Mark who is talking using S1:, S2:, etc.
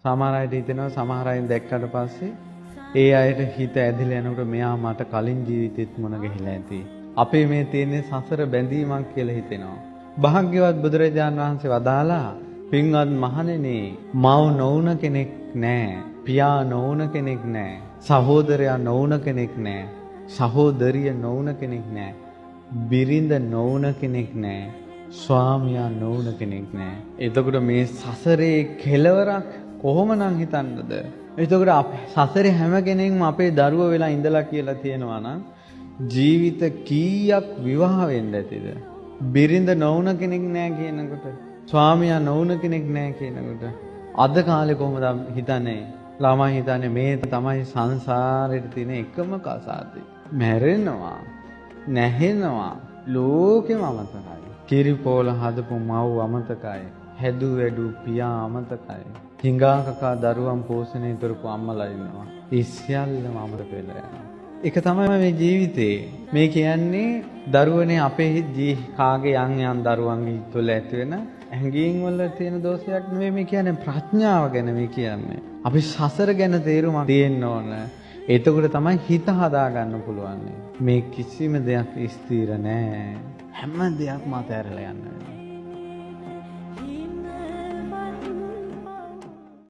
S1: සමහර අයට හිතෙනවා සමහර අය දැක්කට පස්සේ ඒ අයට හිත ඇදිලා යනකොට මෙයා මට කලින් ජීවිතෙත් මොන ගිහිලා ඇති. අපේ මේ තියෙන සසර බැඳීමක් කියලා හිතෙනවා. භාග්‍යවත් බුදුරජාණන් වහන්සේ වදාලා පින්වත් මහණෙනි මව් නොවුන කෙනෙක් නැහැ. පියා නොවුන කෙනෙක් නැහැ. සහෝදරයා නොවුන කෙනෙක් නැහැ. සහෝදරිය නොවුන කෙනෙක් නැහැ. බිරිඳ නොවුන කෙනෙක් නැහැ. ස්වාමියා නොවුන කෙනෙක් නැහැ. එතකොට මේ සසරේ කෙලවරක් කොහොමනම් හිතන්නද? එතකොට සසරේ හැම කෙනෙක්ම අපේ දරුවෝ වෙලා ඉඳලා කියලා තියෙනවා නම් ජීවිත කීයක් විවාහ වෙන්න ඇතිද? බිරිඳ නොවුන කෙනෙක් නැහැ කියනකොට, ස්වාමියා නොවුන කෙනෙක් නැහැ කියනකොට අද කාලේ කොහොමද හිතන්නේ? ළමයි හිතන්නේ මේ තමයි සංසාරේ තියෙන එකම කසාදේ. මැරෙනවා, නැහෙනවා, ලෝකෙම අමතකයි. කිරිපෝල හදපු මව් අමතකයි. හැදු වැඩු පියා අමතකයි. හිඟා කකා දරුවන් පෝෂණය කරපු අම්මලා ඉන්නවා. ඒ සියල්ලම අමතක වෙලා යනවා. ඒක තමයි මේ ජීවිතේ. මේ කියන්නේ දරුවනේ අපේ කාගේ යන් දරුවන්ගේ තුළ ඇති වෙන හැඟීම් වල තියෙන දෝෂයක් නෙවෙයි මේ කියන්නේ ප්‍රඥාව ගැන මේ කියන්නේ. අපි සසර ගැන තේරුමක් තියෙන්න ඕන. එතකොට තමයි හිත හදා ගන්න පුළුවන්. මේ කිසිම දෙයක් ස්ථිර නෑ. හැම දෙයක්ම අතහැරලා යන්න වෙනවා.